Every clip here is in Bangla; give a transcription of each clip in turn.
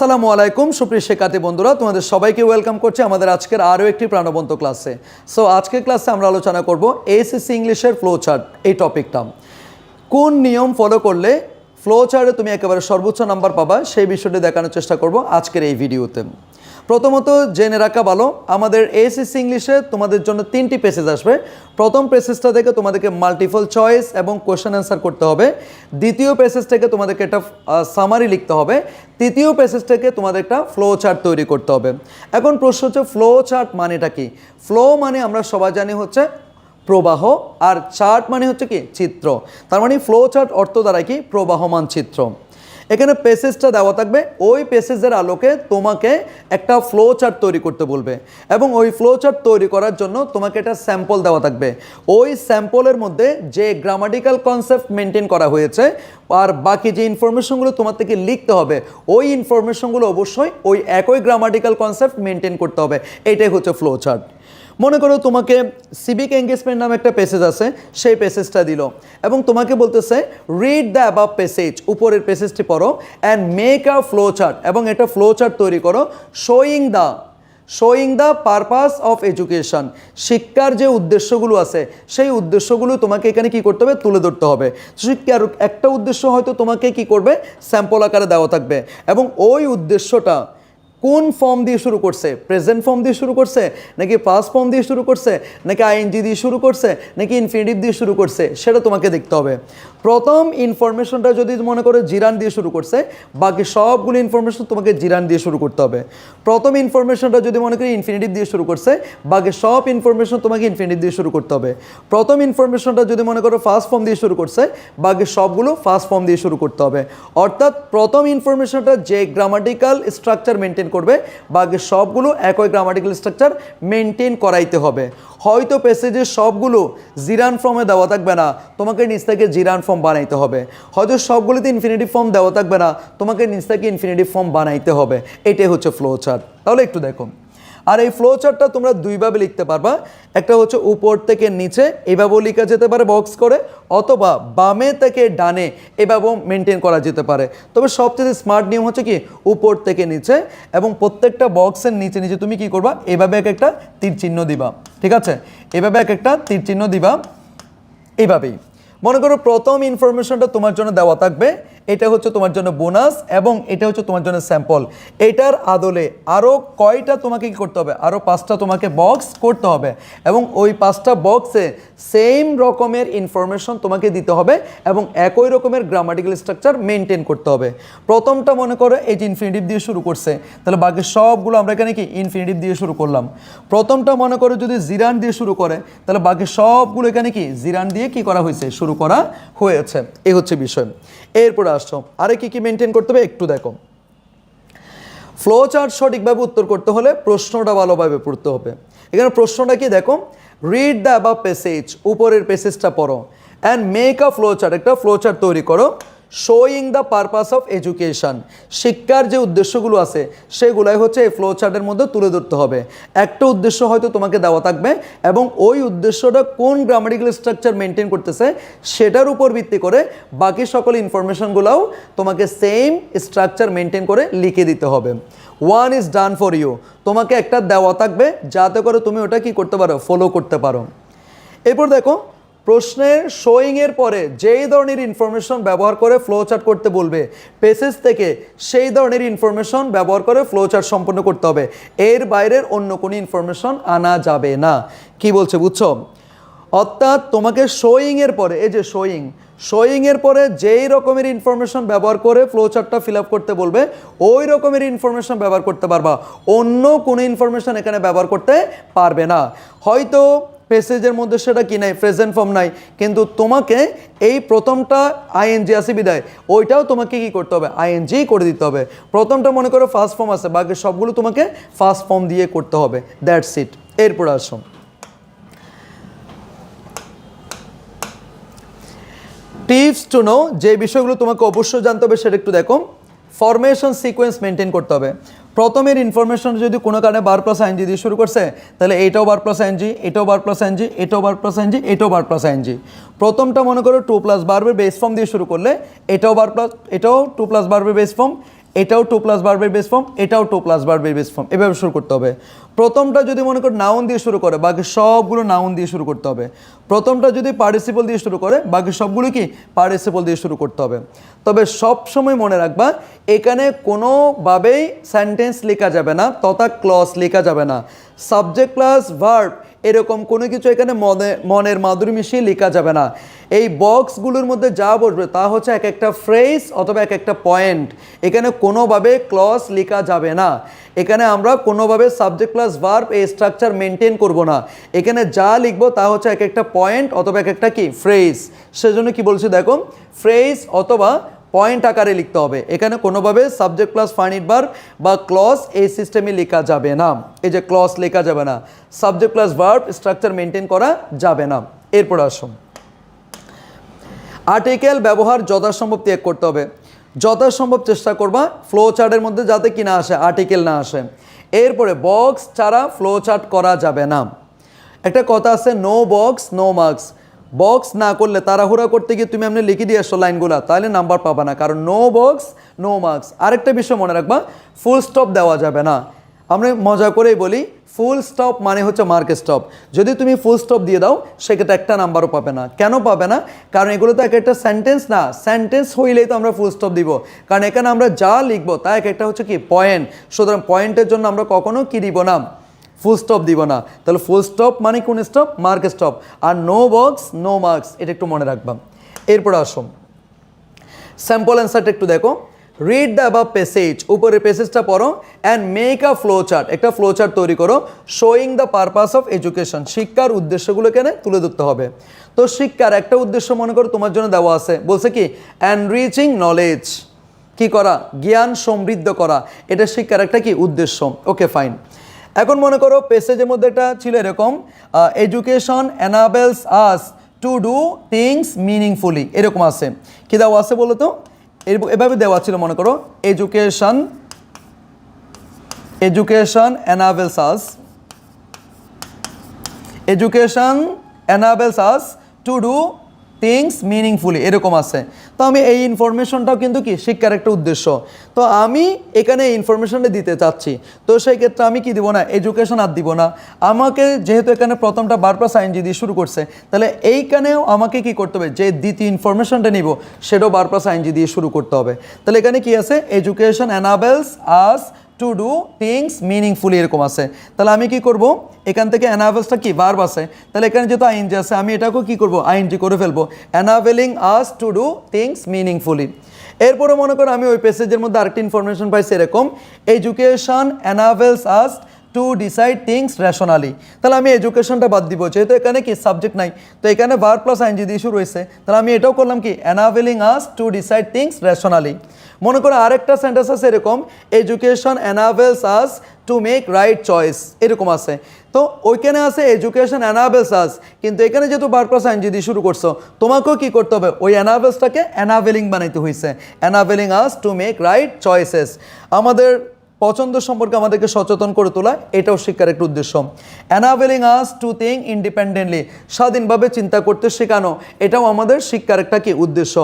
আসসালামু আলাইকুম সুপ্রিয় শিক্ষার্থী বন্ধুরা, তোমাদের সবাইকে ওয়েলকাম করছি আমাদের আজকের আরও একটি প্রাণবন্ত ক্লাসে। সো আজকের ক্লাসে আমরা আলোচনা করব এসএসসি ইংলিশের ফ্লো চার্ট এই টপিকটা। কোন নিয়ম ফলো করলে ফ্লো চার্টে তুমি একেবারে সর্বোচ্চ নাম্বার পাবা সেই বিষয়টি দেখানোর চেষ্টা করব আজকের এই ভিডিওতে। প্রথমত জেনে রাখা ভালো, আমাদের এসএসসি ইংলিশে তোমাদের জন্য 3টি পেসেজ আসবে। প্রথম পেসেজটা থেকে তোমাদেরকে মাল্টিপল চয়েস এবং কোশ্চেন অ্যান্সার করতে হবে। দ্বিতীয় পেসেজ থেকে তোমাদেরকে একটা সামারি লিখতে হবে। তৃতীয় পেসেজ থেকে তোমাদের একটা ফ্লো চার্ট তৈরি করতে হবে। এখন প্রশ্ন হচ্ছে ফ্লো চার্ট মানেটা কি? ফ্লো মানে আমরা সবাই জানি হচ্ছে প্রবাহ, আর চার্ট মানে হচ্ছে কি চিত্র। তার মানে ফ্লো চার্ট অর্থ দ্বারা কি প্রবাহমান চিত্র। এখানে পেসেজটা দেওয়া থাকবে, ওই পেসেজের আলোকে তোমাকে একটা ফ্লো চার্ট তৈরি করতে বলবে এবং ওই ফ্লো চার্ট তৈরি করার জন্য তোমাকে একটা স্যাম্পল দেওয়া থাকবে। ওই স্যাম্পলের মধ্যে যে গ্রামাটিক্যাল কনসেপ্ট মেনটেন করা হয়েছে আর বাকি যে ইনফরমেশনগুলো তোমার থেকে লিখতে হবে, ওই ইনফরমেশনগুলো অবশ্যই ওই একই গ্রামাটিক্যাল কনসেপ্ট মেনটেন করতে হবে। এইটাই হচ্ছে ফ্লো চার্ট। মনে করো তোমাকে সিভিক এঙ্গেজমেন্ট নামে একটা পেসেজ আছে, সেই পেসেজটা দিল এবং তোমাকে বলতেছে রিড দ্য অ্যাবাভ পেসেজ, উপরের পেসেজটি পড়ো and make a flow chart, এবং এটা ফ্লো চার্ট তৈরি করো showing the purpose of education. শিক্ষার যে উদ্দেশ্যগুলো আছে সেই উদ্দেশ্যগুলো তোমাকে এখানে কি করতে হবে, তুলে ধরতে হবে। শিক্ষার একটা উদ্দেশ্য হয়তো তোমাকে কি করবে, স্যাম্পল আকারে দেওয়া থাকবে এবং ওই উদ্দেশ্যটা কোন ফর্ম দিয়ে শুরু করছে, প্রেজেন্ট ফর্ম দিয়ে শুরু করছে নাকি পাস্ট ফর্ম দিয়ে শুরু করছে নাকি আইএনজি দিয়ে শুরু করছে নাকি ইনফিনিটিভ দিয়ে শুরু করছে, সেটা তোমাকে দেখতে হবে। প্রথম ইনফরমেশনটা যদি মনে করো জিরান দিয়ে শুরু করছে, বাকি সবগুলো ইনফরমেশন তোমাকে জিরান দিয়ে শুরু করতে হবে। প্রথম ইনফরমেশনটা যদি মনে করি ইনফিনিটিভ দিয়ে শুরু করছে, বাকি সব ইনফরমেশন তোমাকে ইনফিনিটিভ দিয়ে শুরু করতে হবে। প্রথম ইনফরমেশনটা যদি মনে করো ফার্স্ট ফর্ম দিয়ে শুরু করছে, বাকি সবগুলো ফার্স্ট ফর্ম দিয়ে শুরু করতে হবে। অর্থাৎ প্রথম ইনফরমেশনটা যে গ্রামাটিক্যাল স্ট্রাকচার মেনটেন করবে, বাকি সবগুলো একই গ্রামাটিক্যাল স্ট্রাকচার মেনটেন করাইতে হবে। হয়তো প্যাসেজের সবগুলো জিরান ফর্মে দেওয়া থাকবে না, তোমাকে নিজ থেকে জিরান ফর্ম বানাইতে হবে। হয়তো সবগুলোতে ইনফিনিটিভ ফর্ম দেওয়া থাকবে না, তোমাকে নিজ থেকে ইনফিনিটিভ ফর্ম বানাইতে হবে। এটাই হচ্ছে ফ্লো চার্ট। তাহলে একটু দেখো, আর এই ফ্লো চার্টটা তোমরা দুইভাবে লিখতে পারবা। একটা হচ্ছে উপর থেকে নিচে এভাবেও লেখা যেতে পারে বক্স করে, অথবা বামে থেকে ডানে এভাবেও মেনটেন করা যেতে পারে। তবে সবচেয়ে স্মার্ট নিয়ম হচ্ছে কি উপর থেকে নিচে, এবং প্রত্যেকটা বক্সের নিচে নিচে তুমি কি করবা, এভাবে এক একটা তীর চিহ্ন দিবা। ঠিক আছে, এভাবে এক একটা তীর চিহ্ন দিবা। এইভাবেই মনে করো প্রথম ইনফরমেশনটা তোমার জন্য দেওয়া থাকবে, এটা হচ্ছে তোমার জন্য বোনাস এবং এটা হচ্ছে তোমার জন্য স্যাম্পল। এটার আদলে আরও কয়টা তোমাকে কি করতে হবে, আরও 5টা তোমাকে বক্স করতে হবে এবং ওই 5টা বক্সে সেম রকমের ইনফরমেশন তোমাকে দিতে হবে এবং একই রকমের গ্রামাটিক্যাল স্ট্রাকচার মেনটেন করতে হবে। প্রথমটা মনে করো এই যে ইনফিনিটিভ দিয়ে শুরু করছে, তাহলে বাকি সবগুলো আমরা এখানে কি ইনফিনিটিভ দিয়ে শুরু করলাম। প্রথমটা মনে করো যদি জিরান দিয়ে শুরু করে, তাহলে বাকি সবগুলো এখানে কি জিরান দিয়ে কি করা হয়েছে, শুরু করা হয়েছে। এই হচ্ছে বিষয়। এরপরে আসছো আরে কি কি মেনটেন করতে হবে একটু দেখো। ফ্লো চার্ট সঠিকভাবে উত্তর করতে হলে প্রশ্নটা ভালোভাবে পড়তে হবে। এখানে প্রশ্নটা কি দেখো, রিড দ্য অ্যাবাভ প্যাসেজ, উপরের প্যাসেজটা পড়ো and make a flow chart, একটা ফ্লো চার্ট তৈরি করো showing the purpose of education. শিক্ষার যে উদ্দেশ্যগুলো আছে সেগুলাই হচ্ছে এই ফ্লো চার্টের মধ্যে তুলে ধরতে হবে। একটা উদ্দেশ্য হয়তো তোমাকে দেওয়া থাকবে এবং ওই উদ্দেশ্যটা কোন গ্রামাটিক্যাল স্ট্রাকচার মেনটেন করতেছে সেটার উপর ভিত্তি করে বাকি সকল ইনফরমেশনগুলোও তোমাকে সেম স্ট্রাকচার মেনটেন করে লিখে দিতে হবে। One is done for you, তোমাকে একটা দেওয়া থাকবে যাতে করে তুমি ওটা কি করতে পারো, ফলো করতে পারো। এরপর দেখো প্রশ্নের শোয়িংয়ের পরে যেই ধরনের ইনফরমেশন ব্যবহার করে ফ্লো চার্ট করতে বলবে পেসেজ থেকে, সেই ধরনের ইনফরমেশন ব্যবহার করে ফ্লো চার্ট সম্পন্ন করতে হবে। এর বাইরের অন্য কোনো ইনফরমেশন আনা যাবে না। কি বলছে বুঝছো? অর্থাৎ তোমাকে শোয়িংয়ের পরে, এই যে শোয়িংয়ের পরে যেই রকমের ইনফরমেশন ব্যবহার করে ফ্লো চার্টটা ফিল আপ করতে বলবে ওই রকমের ইনফরমেশন ব্যবহার করতে পারবা, অন্য কোনো ইনফরমেশন এখানে ব্যবহার করতে পারবে না। হয়তো পেসেজের মধ্যে সেটা কি নাই, প্রেজেন্ট ফর্ম নাই, কিন্তু তোমাকে এই প্রথমটা আইএনজি আছে বিদায় ওইটাও তোমাকে কি করতে হবে, আইএনজি করে দিতে হবে। প্রথমটা মনে করো ফার্স্ট ফর্ম আছে, বাকি সবগুলো তোমাকে ফার্স্ট ফর্ম দিয়ে করতে হবে। That's it. এরপর আসো টিপস টু নো, যে বিষয়গুলো তোমাকে অবশ্যই জানতে হবে সেটা একটু দেখো। ফরমেশন সিকোয়েন্স মেনটেন করতে হবে। প্রথমের ইনফরমেশন যদি কোনো কারণে বার প্লাস আইএনজি দিয়ে শুরু করছে, তাহলে এটাও বার প্লাস আইএনজি, এটাও বার প্লাস আইএনজি, এটাও বার প্লাস আইএনজি, এটাও বার প্লাস আইএনজি। প্রথমটা মনে করো 2 প্লাস ভার্বের বেস ফর্ম দিয়ে শুরু করলে এটাও 2 প্লাস ভার্বের বেস ফর্ম, এটাও টু প্লাস ভার্বের বেস ফর্ম, এটাও টু প্লাস ভার্বের বেস ফর্ম, এভাবে শুরু করতে হবে। প্রথমটা যদি মনে করো নাউন দিয়ে শুরু করে, বাকি সবগুলো নাউন দিয়ে শুরু করতে হবে। প্রথমটা যদি পার্টিসিপল দিয়ে শুরু করে, বাকি সবগুলো কি পার্টিসিপল দিয়ে শুরু করতে হবে। তবে সব সময় মনে রাখবা, এখানে কোনোভাবেই সেন্টেন্স লেখা যাবে না তথা ক্লজ লেখা যাবে না। সাবজেক্ট প্লাস ভার্ব এরকম কোনো কিছু এখানে মনের মাধুরী মিশিয়ে লেখা যাবে না। এই বক্সগুলোর মধ্যে যা বসবে তা হচ্ছে এক একটা ফ্রেজ অথবা এক একটা পয়েন্ট। এখানে কোনোভাবে ক্লজ লেখা যাবে না। এখানে আমরা কোনোভাবে সাবজেক্ট প্লাস ভার্ব এই স্ট্রাকচার মেনটেন করব না। এখানে যা লিখবো তা হচ্ছে এক একটা পয়েন্ট অথবা এক একটা কি ফ্রেজ। সেজন্য কি বলছি দেখো, ফ্রেজ অথবা পয়েন্ট আকারে লিখতে হবে। এখানে কোনোভাবে সাবজেক্ট প্লাস ফাইনাইট ভার্ব বা ক্লজ এই সিস্টেমে লেখা যাবে না। এই যে ক্লজ লেখা যাবে না, subject plus verb structure maintain করা যাবে না। এরপর আসুন, আর্টিকেল ব্যবহার যথাসম্ভব ত্যাগ করতে হবে। যথাসম্ভব চেষ্টা করবা ফ্লো চার্টের মধ্যে যাতে কি না আসে, আর্টিকেল না আসে। এরপরে বক্স ছাড়া ফ্লো চার্ট করা যাবে না। একটা কথা আছে, no box no marks. Box না করলে তাড়াহুড়া করতে গিয়ে তুমি এমনি লিখে দিয়ে আসছো লাইনগুলো, তাহলে নাম্বার পাবা না, কারণ নো বক্স নো মার্কস। আরেকটা বিষয় মনে রাখবা, ফুল স্টপ দেওয়া যাবে না। আমরা মজা করেই বলি ফুল স্টপ মানে হচ্ছে মার্ক স্টপ। যদি তুমি ফুল স্টপ দিয়ে দাও সেক্ষেত্রে একটা নাম্বারও পাবে না। কেন পাবে না? কারণ এগুলো তো এক একটা সেন্টেন্স না, সেন্টেন্স হইলেই তো আমরা ফুল স্টপ দিব, কারণ এখানে আমরা যা লিখবো তা এক একটা হচ্ছে কি পয়েন্ট। সুতরাং পয়েন্টের জন্য আমরা কখনো কি দিব না, ফুল স্টপ দিব না। তাহলে ফুল স্টপ মানে কোন স্টপ? Mark stop. আর নো বক্স নো মার্কস, এটা একটু মনে রাখবা। এরপর আসুন, স্যাম্পল অ্যান্সারটা একটু দেখো। রিড দ্য অ্যাবাভ প্যাসেজ, উপরের প্যাসেজটা পড়ো, and make a flow chart, একটা ফ্লো চার্ট তৈরি করো, showing the purpose of education, শিক্ষার উদ্দেশ্যগুলো এখানে তুলে ধরতে হবে। তো শিক্ষার একটা উদ্দেশ্য মনে করো তোমার জন্য দেওয়া আছে, বলছে কি এনরিচিং নলেজ, কি করা? জ্ঞান সমৃদ্ধ করা, এটা শিক্ষার একটা কি উদ্দেশ্য। Okay fine. এখন মনে করো প্যাসেজের মধ্যে একটা ছিল এরকম, education এনাবেলস us to do things meaningfully, এরকম আছে। কি দেওয়া আছে বলো তো? এভাবে দেওয়া ছিল, মনে করো education এনাবেলস us to do things meaningfully, এরকম আছে। তো আমি এই ইনফরমেশনটাও কিন্তু কি শিক্ষার একটা উদ্দেশ্য, তো আমি এখানে এই ইনফরমেশনটা দিতে চাচ্ছি। তো সেই ক্ষেত্রে আমি কি দিব না, এডুকেশন আর দিব না। আমাকে যেহেতু এখানে প্রথমটা ভার্ব প্লাস আইএনজি দিয়ে শুরু করছে, তাহলে এইখানেও আমাকে কি করতে হবে, যে দ্বিতীয় ইনফরমেশনটা নিব সেটাও ভার্ব প্লাস আইএনজি দিয়ে শুরু করতে হবে। তাহলে এখানে কি আছে, education এনাবেলস us to do things meaningfully, এরকম আছে। তাহলে আমি কি করব, এখান থেকে এনাবেলসটা কি ভার্ব আছে, তাহলে এখানে যেহেতু আইএনজি আছে আমি এটাকেও কি করব, আইএনজি করে ফেলবো, এনাবেলিং us to do things meaningfully. এরপরে মনে করো আমি ওই প্যাসেজের মধ্যে আরেকটা ইনফরমেশন পাইছি এরকম, education এনাবেলস us to decide things rationally. তাহলে আমি এডুকেশনটা বাদ দিব, যেহেতু এখানে কি সাবজেক্ট নাই, তো এখানে ভার্ব প্লাস আইএনজি দিয়ে শুরু হয়েছে, তাহলে আমি এটাও করলাম কি এনাবেলিং us to decide things rationally. মনে করো আরেকটা সেন্টেন্স আছে এরকম, education এনাবেলস us to make right choice, এরকম আছে। তো ওইখানে আছে এডুকেশন এনাবেলস আস, কিন্তু এখানে যেহেতু ভার্ব প্লাস আইএনজি দিয়ে শুরু করছো, তোমাকেও কি করতে হবে, ওই এনাবেলসটাকে এনাবেলিং বানাইতে হয়েছে, এনাবেলিং us to make right choices. আমাদের পছন্দ সম্পর্কে আমাদেরকে সচেতন করে তোলা, এটাও শিক্ষার একটা উদ্দেশ্য। Enabling us to think independently, স্বাধীনভাবে চিন্তা করতে শেখানো, এটাও আমাদের শিক্ষার একটা কি উদ্দেশ্য।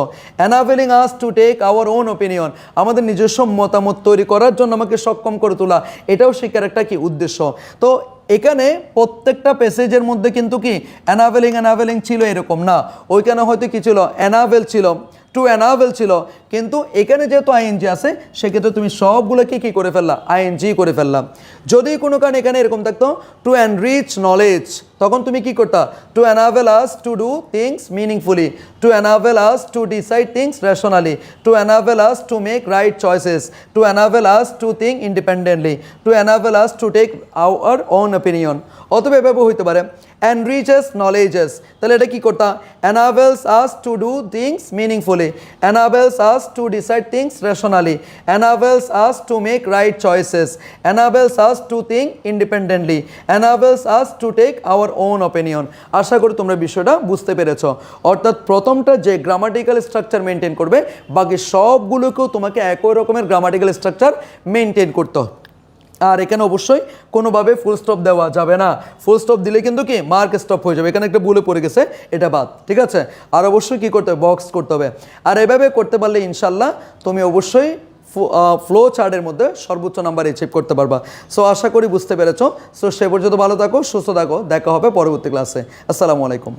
Enabling us to take our own opinion, আমাদের নিজস্ব মতামত তৈরি করার জন্য আমাকে সক্ষম করে তোলা, এটাও শিক্ষার একটা কি উদ্দেশ্য। তো এখানে প্রত্যেকটা প্যাসেজের মধ্যে কিন্তু কি এনাবেলিং ছিল এরকম না, ওইখানে হয়তো কি ছিল, এনাবেল ছিল, টু এনাবেল ছিল, কিন্তু এখানে যেহেতু আইএনজি আছে সেক্ষেত্রে তুমি সবগুলোকে কি করে ফেললাম, আইএনজি করে ফেললাম। যদি কোনো কারণে এখানে এরকম থাকতো টু এনরিচ নলেজ, তখন তুমি কি করতা, to enable us to do things meaningfully, to enable us to decide things rationally, to enable us to make right choices, to enable us to think independently, to enable us to take our own opinion. অথবা এভাবে হইতে পারে এনরিচেস নলেজেস, তাহলে এটা কি করতা, enables us to do things meaningfully, enables us to decide things rationally, enables us to make right choices, enables us to think independently, enables us to take our own opinion. আশা করি তোমরা বিষয়টা বুঝতে পেরেছ। অর্থাৎ প্রথমটা যে গ্রামাটিক্যাল স্ট্রাকচার মেনটেন করবে, বাকি সবগুলোকেও তোমাকে একই রকমের গ্রামাটিক্যাল স্ট্রাকচার মেনটেন করতে হবে। আর এখানে অবশ্যই কোনোভাবে ফুল স্টপ দেওয়া যাবে না, ফুল স্টপ দিলে কিন্তু কি মার্ক স্টপ হয়ে যাবে, এখানে একটা ভুলে পড়ে গেছে, এটা বাদ, ঠিক আছে। আর অবশ্যই কি করতে হবে, বক্স করতে হবে। আর এভাবে করতে পারলে ইনশাল্লাহ তুমি অবশ্যই ফ্লো চার্টের মধ্যে সর্বোচ্চ নাম্বার অ্যাচিভ করতে পারবা। সো আশা করি বুঝতে পেরেছো। সো সে পর্যন্ত ভালো থাকো, সুস্থ থাকো, দেখা হবে পরবর্তী ক্লাসে। আসসালামু আলাইকুম।